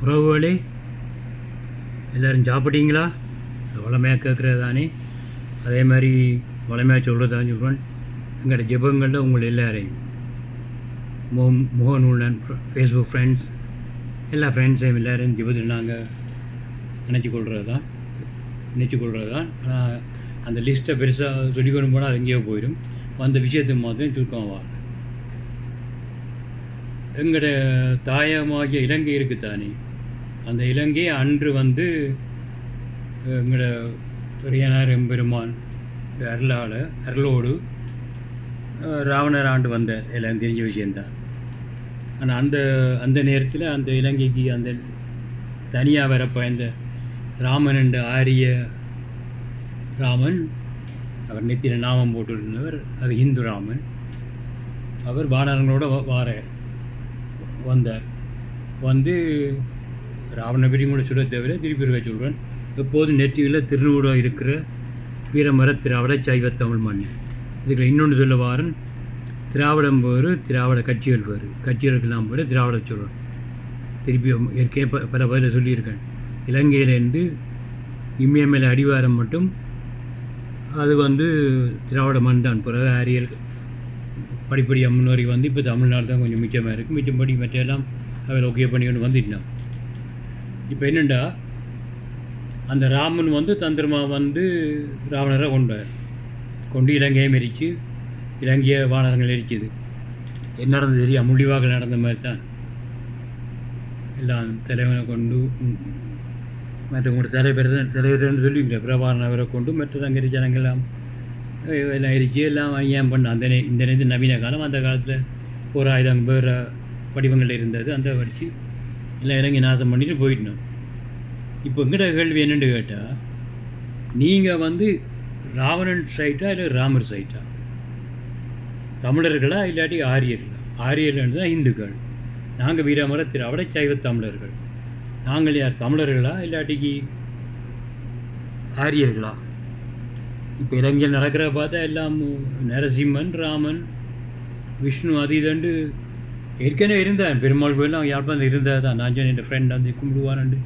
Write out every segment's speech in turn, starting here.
உறவுகளே, எல்லோரும் சாப்பிட்டீங்களா? வளமையாக கேட்குறது தானே, அதே மாதிரி வளமையாக சொல்கிறது தான் சொல்கிறேன். எங்களோட ஜெபங்களில் உங்கள் எல்லாரையும் முகநூல் ஃபேஸ்புக் ஃப்ரெண்ட்ஸ் எல்லா ஃப்ரெண்ட்ஸையும் எல்லோரையும் ஜெபத்தில் நாங்கள் நினச்சி கொள்வது தான். ஆனால் அந்த லிஸ்ட்டை பெருசாக சொல்லிக்கொண்டு போனால் அது எங்கேயோ போயிடும். அந்த விஷயத்தை மாத்திரம் சுருக்கமாக எங்களோட தாயமாகிய இலங்கை இருக்குத்தானே, அந்த இலங்கை அன்று எங்களோட பெரியனார் எம்பெருமான் அருளோடு ராவணர் ஆண்டு வந்தார். எல்லாம் தெரிஞ்ச விஷயந்தான். ஆனால் அந்த நேரத்தில் அந்த இலங்கைக்கு அந்த தனியாக வரப்போ இந்த ராமன் என்ற ஆரிய ராமன், அவர் நெத்தியில் நாமம் போட்டுருந்தவர், அது இந்து ராமன். அவர் வானரங்களோட வந்தார். ராவண பற்றி கூட சொல்ல தவிர திருப்பி இருக்க சொல்கிறேன். எப்போதும் நெற்றியில் திருநூறாக இருக்கிற வீரமர திராவிட சைவ தமிழ் மண். இதுக்கு இன்னொன்று சொல்ல வாரன், திராவிடம் வேறு, திராவிட கட்சிகள் வேறு. கட்சிகளுக்கெல்லாம் வேறு திராவிட சொல்கிறேன். திருப்பி ஏற்கனவே பல பதில் சொல்லியிருக்கேன். இலங்கையிலேருந்து இமயமலை அடிவாரம் மட்டும் அது திராவிட மண் தான். பிறகு ஆரியல் படிப்படியாக முன்னேறி இப்போ தமிழ்நாடு தான் கொஞ்சம் மிச்சமாக இருக்குது. மிச்சம்படி மற்றெல்லாம் அவர் ஓகே பண்ணிக்கொண்டு வந்துட்டான். இப்போ என்னென்னா, அந்த ராமன் தந்திரமாக ராவணரை கொண்டு இலங்கையை மெரிச்சு இலங்கைய வானரங்கள் எரிச்சுது. என்ன நடந்தது தெரியும்? முடிவாக நடந்த மாதிரி தான். எல்லாம் தலைவனை கொண்டு மற்றவங்களோட தலைவர்னு சொல்லுவீங்க, பிரபாகரனை கொண்டு மற்ற தங்கரி ஜனங்கள்லாம் எல்லாம் எரிச்சு எல்லாம் ஏன் பண்ண இந்த நேரத்து நவீன காலம். அந்த காலத்தில் போர் ஆயுதம் வேறு வடிவங்கள் இருந்தது. அந்த வடித்து எல்லாம் இறங்கி நாசம் பண்ணிட்டு போயிட்டோம். இப்போ எங்கிட்ட கேள்வி என்னென்னு கேட்டால், நீங்கள் ராவணன் சைட்டா இல்லை ராமர் சைட்டா? தமிழர்களா இல்லாட்டி ஆரியர்களா? ஆரியர்கள் தான் இந்துக்கள். நாங்கள் வீரமர திராவிட சைவ தமிழர்கள். நாங்கள் யார், தமிழர்களா இல்லாட்டிக்கு ஆரியர்களா? இப்போ இலங்கையில் நடக்கிற பார்த்தா எல்லாம் நரசிம்மன், ராமன், விஷ்ணு அது இதண்டு ஏற்கனவே இருந்தான். பெருமாள் கோயிலாம் யாழ்ப்பாணம் இருந்தது தான். நான் சொன்ன என் ஃப்ரெண்ட் கும்பிடுவானண்டு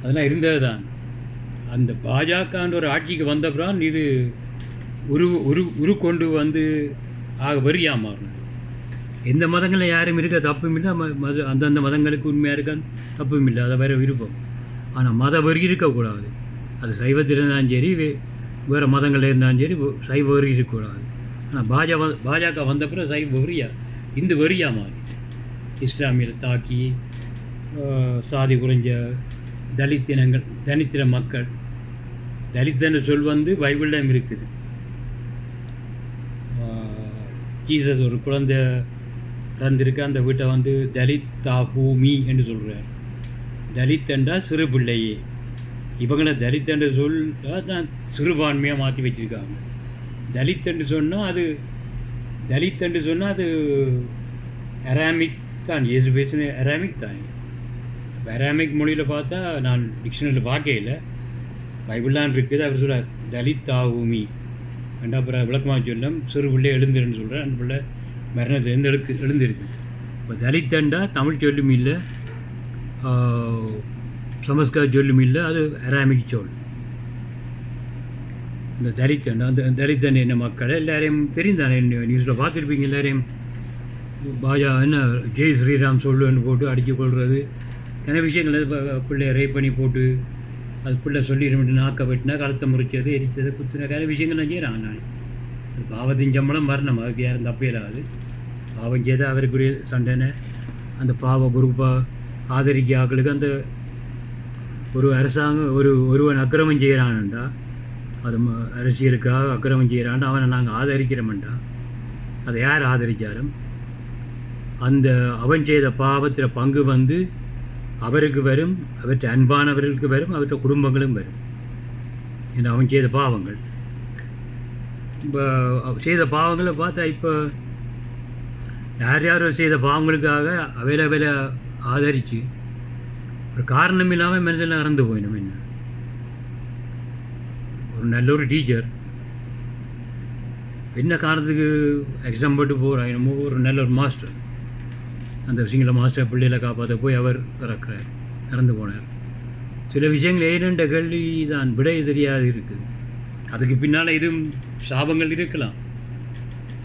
அதெல்லாம் இருந்தது தான். அந்த பாஜகன்ற ஒரு ஆட்சிக்கு வந்தப்புறம் இது உரு கொண்டு ஆக வரியாக மாறினது. எந்த மதங்களில் யாரும் இருக்க தப்பும் இல்லை. அந்தந்த மதங்களுக்கு உண்மையாக இருக்க தப்பும் இல்லை, அதை வேறு விருப்பம். ஆனால் மத வரி இருக்கக்கூடாது. அது சைவத்தில் இருந்தாலும் சரி, வேறு மதங்களில் இருந்தாலும் சரி, சைவ வரி இருக்கக்கூடாது. ஆனால் பாஜக வந்த பிறகு சைவ வரியாக இந்து வரியாக மாறி இஸ்லாமியில் தாக்கி சாதி குறைஞ்ச தலித்திர மக்கள், தலித்தன்னு சொல் பைபிள்லையும் இருக்குது. ஜீசஸ் ஒரு குழந்தை இறந்திருக்கு, அந்த வீட்டை தலித்தா பூமி என்று சொல்கிறார். தலித்தண்டா சிறு பிள்ளையே. இவங்களை தலித்தன்ற சொல் தான் சிறுபான்மையாக மாற்றி வச்சுருக்காங்க. தலித்தன்று சொன்னால் அது அராமிக் தான். இயேசு பேசுன அராமிக் தான். அராமிக் மொழியில் பார்த்தா நான் டிக்ஷனரியில் பார்க்கல, பைபிள்லாம் இருக்குது. அவர் சொல்கிறார் தலித்தாவுமி ரெண்டா. அப்புறம் விளக்கமாக சொல்லும், சிறு பிள்ளை எழுந்துருன்னு சொல்கிறேன். அந்த பிள்ளை மரணத்தை எழுந்திருக்கு. இப்போ தலித்தண்டா தமிழ் சொல்லும் இல்லை, சமஸ்கிருத சொல்லும் இல்லை, அது அராமிக் சொல். இந்த தலித்தண்டா, அந்த தலித்தன் என்ன மக்கள் எல்லாரையும் தெரிந்தானே, நியூஸில் பார்த்துருப்பீங்க எல்லாரையும். என்ன ஜெய் ஸ்ரீராம் சொல்லுன்னு போட்டு அடித்து கொள்வது, நிறைய விஷயங்கள். பிள்ளைய ரேப் பண்ணி போட்டு அது பிள்ளை சொல்லிடுமெட்டு நாக்க வெட்டினா, கழுத்தை முறிச்சது, எரிச்சது, குத்துன நிறைய விஷயங்கள் நான் செய்கிறாங்க. நான் அது பாவத்தின் சம்பளம் வரணும். அதுக்கு யாரும் தப்பையிடாது. பாவம் செய்த அவருக்குரிய சண்டைனை அந்த பாவ குரூப்பாக ஆதரிக்க ஆக்களுக்கு அந்த ஒரு அரசாங்கம் ஒருவன் அக்கிரமம் செய்கிறான்டா, அது அரசியலுக்காக அக்கிரமம் செய்கிறான்டா, அவனை நாங்கள் ஆதரிக்கிறோம்டா. அதை யார் ஆதரித்தாலும் அந்த அவன் செய்த பாவத்தில் பங்கு அவருக்கு வரும், அவற்றை அன்பானவர்களுக்கு வரும், அவற்றை குடும்பங்களும் வரும். ஏன்னா அவன் செய்த பாவங்கள், இப்போ செய்த பாவங்களை பார்த்தா இப்போ யார் செய்த பாவங்களுக்காக அவையில ஆதரித்து ஒரு காரணம் இல்லாமல் மனுஷன் இறந்து போயிடும். என்ன ஒரு நல்ல ஒரு டீச்சர் என்ன காரணத்துக்கு எக்ஸாம் போட்டு போகிறான், என்னமோ ஒரு நல்ல ஒரு மாஸ்டர், அந்த சிங்கள மாஸ்டர் பிள்ளைகளை காப்பாற்ற போய் அவர் இறக்குறார். இறந்து போனார். சில விஷயங்கள் ஏனென்ற கேள்வி தான் விடை தெரியாது இருக்குது. அதுக்கு பின்னால் இதுவும் சாபங்கள் இருக்கலாம்.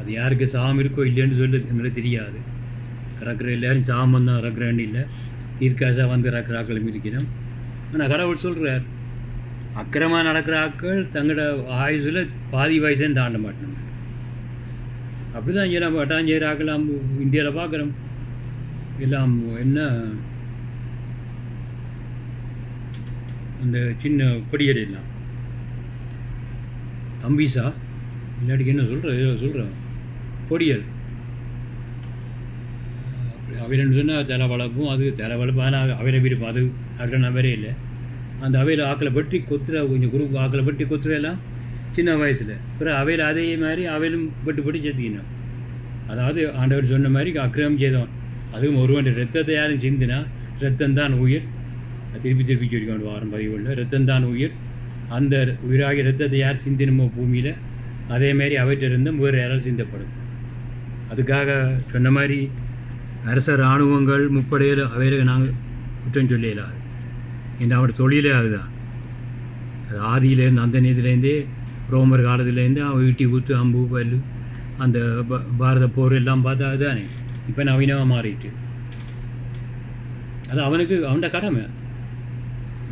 அது யாருக்கு சாபம் இருக்கோ இல்லைன்னு சொல்லி எங்களுக்கு தெரியாது. இறக்குற எல்லோரும் சாபம் தான் இறக்குறேன்னு இல்லை, தீர்க்காசாக வந்து இறக்குற ஆக்களும் இருக்கிறோம். ஆனால் கடவுள் சொல்கிறார், அக்கிரமாக நடக்கிற ஆக்கள் தங்களோட ஆயுசில் பாதி வயசையும் தாண்ட மாட்டோம். அப்படி தான் இங்கே நம்ம வட்டாஞ்சேரி ஆக்கலாம் இந்தியாவில் பார்க்குறோம். எல்லாம் என்ன அந்த சின்ன படியடையெல்லாம் தம்பிசா இல்லாட்டிக்கு என்ன சொல்கிறேன் ஏதோ சொல்கிறேன் பொடியல் அவையில்னு சொன்னால் தலை வளர்ப்பும், அது தலை வளர்ப்பு. ஆனால் அவையில் விருப்பம் அது அவர்கிட்ட நம்பரே இல்லை. அந்த அவையில் ஆக்களை பற்றி கொத்துற கொஞ்சம் குரூப் ஆக்களை பற்றி கொத்துறையெல்லாம் சின்ன வயசில். அப்புறம் அவையில் அதே மாதிரி அவையிலும் பட்டு சேர்த்திக்கணும். அதாவது ஆண்டவர் சொன்ன மாதிரி அக்கிரமம் செய்தவன், அதுவும் ஒருவன் ரத்தத்தை யாரும் சிந்தினா ரத்தந்தான் உயிர். திருப்பி சொல்லிக்கொண்டு வாரம் பதிவுள்ள ரத்தந்தான் உயிர். அந்த உயிராகிய ரத்தத்தை யார் சிந்தினமோ பூமியில், அதேமாரி அவற்றிருந்தும் வேறு யாரால் சிந்தப்படும். அதுக்காக சொன்ன மாதிரி அரச இராணுவங்கள் முப்படையில் அவையில் நாங்கள் குற்றம் சொல்லிடலாது. இந்த அவனோட தொழிலே அதுதான். அது ஆதியிலேருந்து அந்த நீதிலேருந்தே ரோமர் காலத்துலேருந்து அவன் ஈட்டி ஊற்று அம்பு பல்லு அந்த பாரத போர் எல்லாம் பார்த்தா அதுதானே. இப்போ நவீனமாக மாறிட்டு அது அவனுக்கு அவன்கிட்ட கடமை.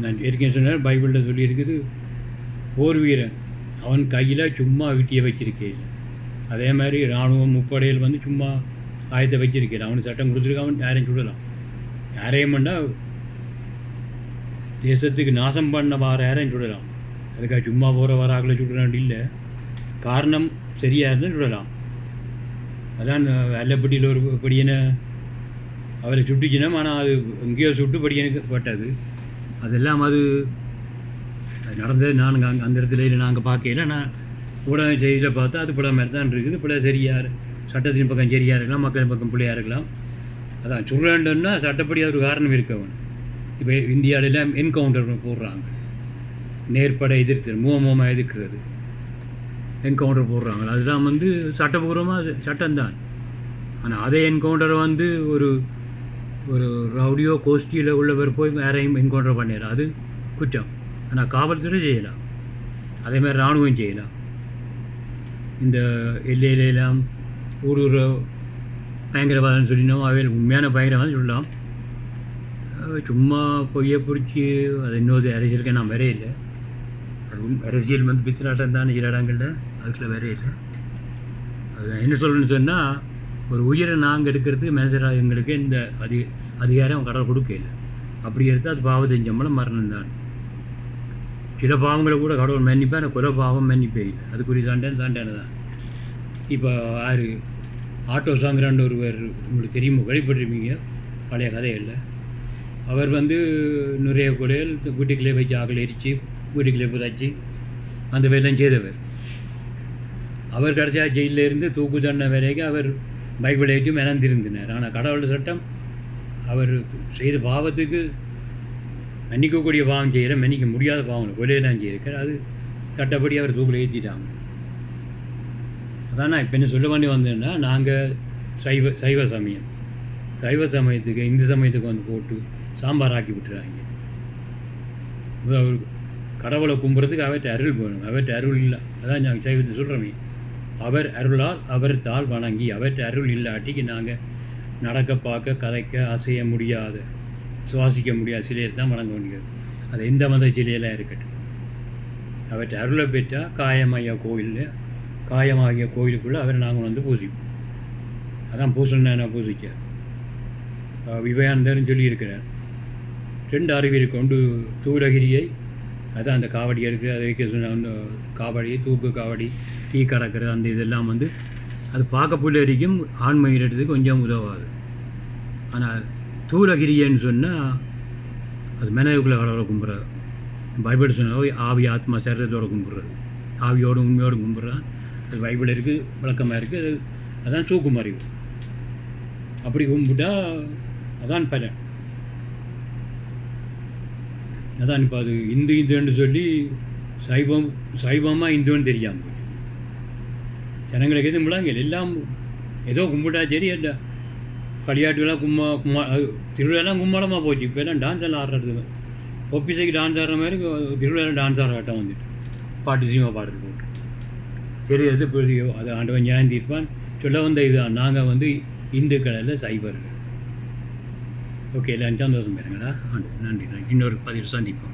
நான் ஏற்கனவே சொன்னார், பைபிளில் சொல்லியிருக்குது, போர் வீரன் அவன் கையில் சும்மா ஈட்டியை வச்சிருக்கேன். அதே மாதிரி இராணுவம் முப்படையில் வந்து சும்மா ஆயத்தை வச்சிருக்கேன். அவனுக்கு சட்டம் கொடுத்துருக்க, அவன் யாரையும் சுடலாம். யாரையும் பண்ணால் தேசத்துக்கு நாசம் பண்ண வார யாரையும் சுடலாம். அதுக்காக சும்மா போகிற வராக்களை சுடலான் இல்லை, காரணம் சரியாக இருந்தால் சுடலாம். அதான் அல்லப்பட்டியில் ஒரு படியனை அவரை சுட்டுச்சுன்னா, ஆனால் அது எங்கேயோ சுட்டு படியனுக்கு பட்டது. அதெல்லாம் அது நடந்தது. நாங்கள் அந்த இடத்துல நாங்கள் பார்க்கல. நான் ஊடக செய்தியில் பார்த்தா அது பிள்ளை மாதிரி தான் இருக்குது. பிள்ளை சரியாக சட்டத்தின் பக்கம் சரியாக இருக்கலாம், மக்களின் பக்கம் பிள்ளையாக இருக்கலாம். அதான் சுடுறேன்னா சட்டப்படி அது ஒரு காரணம் இருக்கவன். இப்போ இந்தியாவிலாம் என்கவுண்டர் போடுறாங்க, நேர்படை எதிர்க்கிறது, மூவமாக எதிர்க்கிறது, என்கவுண்டர் போடுறாங்க. அதுதான் வந்து சட்டபூர்வமாக சட்டம்தான். ஆனால் அதே என்கவுண்டரை வந்து ஒரு ஒரு ரவுடியோ கோஷ்டியில் உள்ளவர் போய் வேறையும் என்கவுண்டர் பண்ணிடலாம், அது குற்றம். ஆனால் காவல்துறை செய்யலாம், அதேமாதிரி இராணுவம் செய்யலாம். இந்த எல்லையிலாம் ஊர் பயங்கரவாதம்னு சொல்லினோம், அவையில் உண்மையான பயங்கரவாதம் சொல்லலாம். சும்மா பொய்யை பிடிச்சி அது இன்னொரு அரசியலுக்கு நான் வரே இல்லை. அது அரசியல் வந்து பித்தலாட்டம் தான் சில இடங்களில், அதுக்குள்ள வரே இல்லை. அது என்ன சொல்லணும்னு சொன்னால், ஒரு உயிரை நாங்கள் எடுக்கிறதுக்கு மனுஷராக எங்களுக்கு இந்த அதிகாரம் கடவுள் கொடுக்கல. அப்படி எடுத்தால் அது பாவத்தின் சம்பளம் மரணம் தான். சில பாவங்களை கூட கடவுள் மன்னிப்பேன், ஆனால் கொலை பாவம் மன்னிப்பே இல்லை. அதுக்குரிய தாண்டான தான். இப்போ யார் ஆட்டோ சாங்கரான்னு ஒருவர் உங்களுக்கு தெரியுமோ, வெளிப்பட்டிருப்பீங்க பழைய கதைகளில். அவர் வந்து நிறைய கொலைகள் வீட்டுக்குள்ளே வச்சு ஆக்களை எரித்து வீட்டுக்குள்ளே புதைச்சி அந்த வேலையும் செய்தவர். அவர் கடைசியாக ஜெயிலில் இருந்து தூக்கு தண்டனை வரைக்கும் அவர் பைபிளை ஏற்றி மெனந்திருந்தினார். ஆனால் கடவுள் சட்டம் அவர் செய்த பாவத்துக்கு மன்னிக்கக்கூடிய பாவம் செய்கிற, மன்னிக்க முடியாத பாவம் கொலையெல்லாம் செய்திருக்கார். அது சட்டப்படி அவர் தூக்கில் ஏற்றிட்டாங்க. அதான் நான் இப்போ என்ன சொல்ல வேண்டி வந்தேன்னா, நாங்கள் சைவ சமயம், சைவ சமயத்துக்கு இந்து சமயத்துக்கு வந்து போட்டு சாம்பார் ஆக்கி விட்டுறாங்க. அவர் கடவுளை கும்புறதுக்கு அவர்கிட்ட அருள் வேணும், அவர்கிட்ட அருள் இல்லை. அதான் நாங்கள் சைவத்தை சொல்கிறோமே, அவர் அருளால் அவர் தாள் வணங்கி, அவர்கிட்ட அருள் இல்லாட்டிக்கு நாங்கள் நடக்க பார்க்க கதைக்க அசைய முடியாத சுவாசிக்க முடியாத சிலையை தான் வணங்க வேண்டியது. அது எந்த மத சிலையெல்லாம் இருக்கட்டும். அவர்கிட்ட அருளை பெற்றால் காயமாகிய கோயிலுக்குள்ளே அவரை நாங்கள் வந்து பூசிப்போம். அதான் பூசணும் பூசிக்க விவேகானந்தர்னு சொல்லியிருக்கிறார். 2 அறிவியல் கொண்டு தூரகிரியை, அதான் அந்த காவடி எடுக்கிற அதை வைக்க சொன்ன அந்த காவடி, தூக்கு காவடி, டீ கடக்கிறது, அந்த இதெல்லாம் வந்து அது பார்க்க புள்ளரிக்கும் ஆண்மையிடத்துக்கு கொஞ்சம் உதவாது. ஆனால் தூரகிரியன்னு சொன்னால் அது மெனவுக்குள்ளே கடவுளை கும்பிட்றது. பைபிள் சொன்னால் ஆவி ஆத்மா சரீரத்தோடு கும்பிட்றது, ஆவியோடு உண்மையோடு கும்பிட்றான். அது பைபிள் இருக்குது, விளக்கமாக இருக்குது. அதான் சூக்கும் அறிவு. அப்படி கும்பிட்டா அதான் பலன். அதான் இப்போ அது இந்துன்னு சொல்லி சைவமாக இந்துன்னு தெரியாமல் ஜனங்களுக்கு எதுவும் விளாங்க எல்லாம் ஏதோ கும்பிட்டா சரி. இல்லை களியாட்டுலாம் திருவிழாலாம் கும்மாளமாக போச்சு. இப்போ எல்லாம் டான்ஸ் எல்லாம் ஆடுறது, ஒப்பிசைக்கு டான்ஸ் ஆடுற மாதிரி திருவிழாவில் டான்ஸ் ஆடுற ஆட்டம் வந்துட்டு பாட்டு சினிமா பாடுறது போட்டு. சரி, அது பெரிய அது ஆண்டவன் நியாயம் தீர்ப்பான். சொல்ல வந்த இதுதான், நாங்கள் வந்து இந்துக்கள் அல்ல சைவர்கள். ஓகே, எல்லாம் சந்தோஷம் பேருங்கடா. நன்றி. இன்னொரு பதிவு சந்திப்போம்.